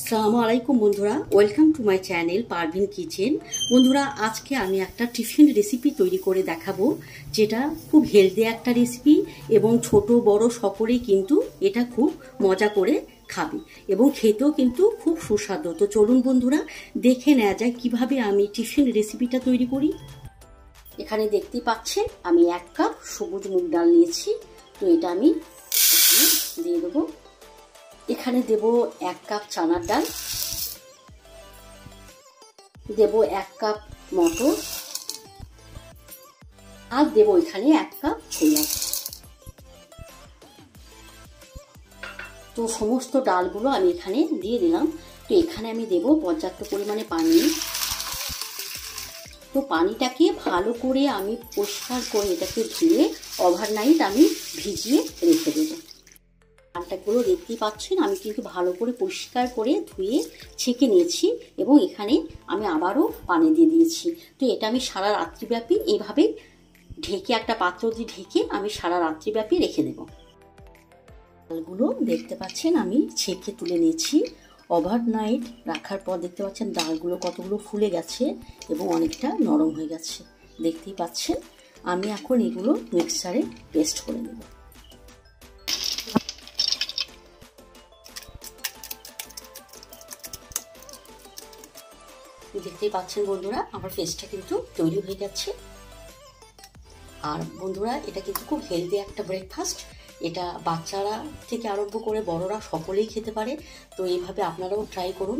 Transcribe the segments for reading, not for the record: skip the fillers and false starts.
আসসালামু আলাইকুম বন্ধুরা, welcome to my channel Parvin kitchen. বন্ধুরা, আজকে আমি একটা টিফিন রেসিপি তৈরি করে দেখাবো, যেটা খুব হেলদি একটা রেসিপি এবং ছোট বড় সকলেই কিন্তু এটা খুব মজা করে খাবে এবং খেতেও কিন্তু খুব সুস্বাদু। তো চলুন বন্ধুরা, দেখে নেওয়া যায় কিভাবে আমি টিফিন রেসিপিটা তৈরি করি। এখানে দেখতেই পাচ্ছেন আমি 1 কাপ সবুজ মুগ ডাল নিয়েছি। তো এটা আমি দিয়ে দেবো। এখানে দেব 1 কাপ চানার ডাল, দেব 1 কাপ মটর, আর দেব এখানে 1 কাপ ছোলা। তো সমস্ত ডালগুলো আমি এখানে দিয়ে দিলাম। তো এখানে আমি দেব পর্যাপ্ত পরিমাণে পানি। তো পানিটাকে ভালো করে আমি পরিষ্কার করে এটাকে ধুয়ে ওভারনাইট আমি ভিজিয়ে রেখে দেবো। ডালটাগুলো দেখতেই পাচ্ছেন আমি কিন্তু ভালো করে পরিষ্কার করে ধুয়ে ছেঁকে নিয়েছি এবং এখানে আমি আবারও পানি দিয়ে দিয়েছি। তো এটা আমি সারা রাত্রিব্যাপী এইভাবে ঢেকে, একটা পাত্র দিয়ে ঢেকে আমি সারা রাত্রিব্যাপী রেখে দেব। ডালগুলো দেখতে পাচ্ছেন আমি ছেঁকে তুলে নিয়েছি। ওভারনাইট রাখার পর দেখতে পাচ্ছেন ডালগুলো কতগুলো ফুলে গেছে এবং অনেকটা নরম হয়ে গেছে। দেখতেই পাচ্ছেন আমি এখন এগুলো মিক্সারে পেস্ট করে নেব। দেখতেই পাচ্ছেন বন্ধুরা, আমার পেস্টটা কিন্তু তৈরি হয়ে যাচ্ছে। আর বন্ধুরা, এটা কিন্তু খুব হেলদি একটা ব্রেকফাস্ট। এটা বাচ্চারা থেকে আরম্ভ করে বড়রা সকলেই খেতে পারে। তো এইভাবে আপনারাও ট্রাই করুন।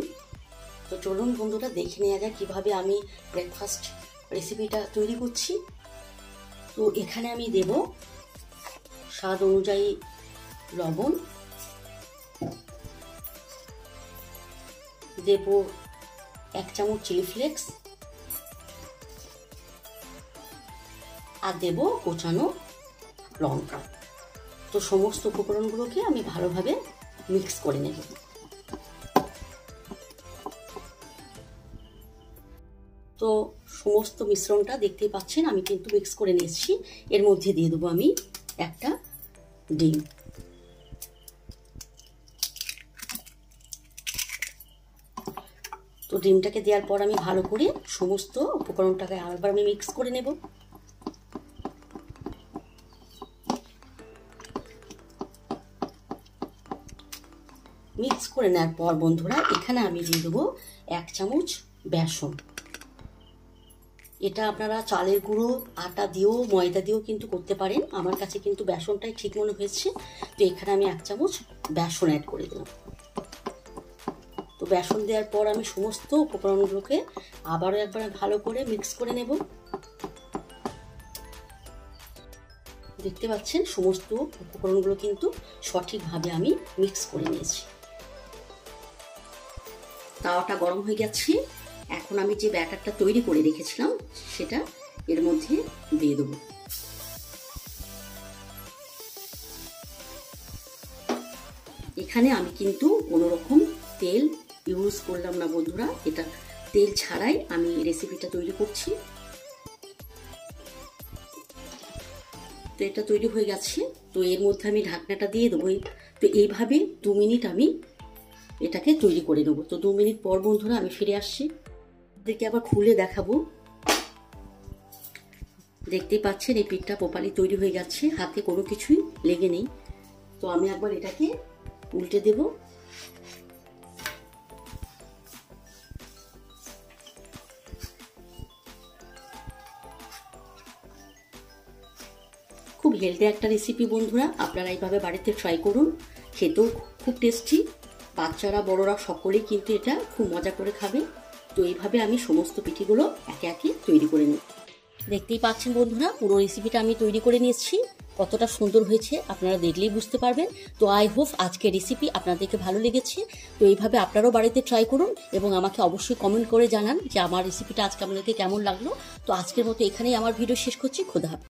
তো চলুন বন্ধুরা, দেখে নেওয়া যায় কিভাবে আমি ব্রেকফাস্ট রেসিপিটা তৈরি করছি। তো এখানে আমি দেব স্বাদ অনুযায়ী লবণ, দেব 1 চামচ চিলি ফ্লেক্স, আর দেব কোচানো লঙ্কা। তো সমস্ত উপকরণগুলোকে আমি ভালোভাবে মিক্স করে নেব। তো সমস্ত মিশ্রণটা দেখতেই পাচ্ছেন আমি কিন্তু মিক্স করে নিয়েছি। এর মধ্যে দিয়ে দেবো আমি একটা ডিম। তো ডিমটাকে দেওয়ার পর আমি ভালো করে সমস্ত উপকরণটাকে আরেকবার আমি মিক্স করে নেব। মিক্স করে নেওয়ার পর বন্ধুরা, এখানে আমি দিয়ে দেবো 1 চামচ বেসন। এটা আপনারা চালের গুঁড়ো, আটা দিয়েও, ময়দা দিয়েও কিন্তু করতে পারেন। আমার কাছে কিন্তু বেসনটাই ঠিক মনে হয়েছে। তো এখানে আমি 1 চামচ বেসন অ্যাড করে দিলাম। তো বেসন দেওয়ার পর আমি সমস্ত উপকরণগুলোকে আবারও একবার ভালো করে মিক্স করে নেব। দেখতে পাচ্ছেন সমস্ত উপকরণগুলো কিন্তু সঠিকভাবে আমি মিক্স করে নিয়েছি। তাওয়াটা গরম হয়ে গেছে। এখন আমি যে ব্যাটারটা তৈরি করে রেখেছিলাম সেটা এর মধ্যে দিয়ে দেবো। এখানে আমি কিন্তু কোনো রকম তেল ইউজ করলাম না বন্ধুরা। এটা তেল ছাড়াই আমি রেসিপিটা তৈরি করছি। তো এটা তৈরি হয়ে গেছে। তো এর মধ্যে আমি ঢাকনাটা দিয়ে দেবো। তো এইভাবে 2 মিনিট আমি এটাকে তৈরি করে নেব। তো 2 মিনিট পর বন্ধুরা আমি ফিরে আসছি। এটাকে আবার খুলে দেখাবো। দেখতেই পাচ্ছেন এই পিঠটা প্রপারলি তৈরি হয়ে গেছে, হাতে কোনো কিছুই লেগে নেই। তো আমি একবার এটাকে উল্টে দেব। খুব হেলদি একটা রেসিপি বন্ধুরা, আপনারা এইভাবে বাড়িতে ট্রাই করুন। খেতেও খুব টেস্টি। বাচ্চারা বড়রা সকলেই কিন্তু এটা খুব মজা করে খাবে। তো এইভাবে আমি সমস্ত পিঠিগুলো একে একে তৈরি করে নিই। দেখতেই পাচ্ছেন বন্ধুরা, পুরো রেসিপিটা আমি তৈরি করে নিয়েছি। কতটা সুন্দর হয়েছে আপনারা দেখলেই বুঝতে পারবেন। তো আই হোপ আজকের রেসিপি আপনাদেরকে ভালো লেগেছে। তো এইভাবে আপনারাও বাড়িতে ট্রাই করুন এবং আমাকে অবশ্যই কমেন্ট করে জানান যে আমার রেসিপিটা আজকে আপনাদেরকে কেমন লাগলো। তো আজকের মতো এখানেই আমার ভিডিও শেষ করছি। খোদা হাফেজ।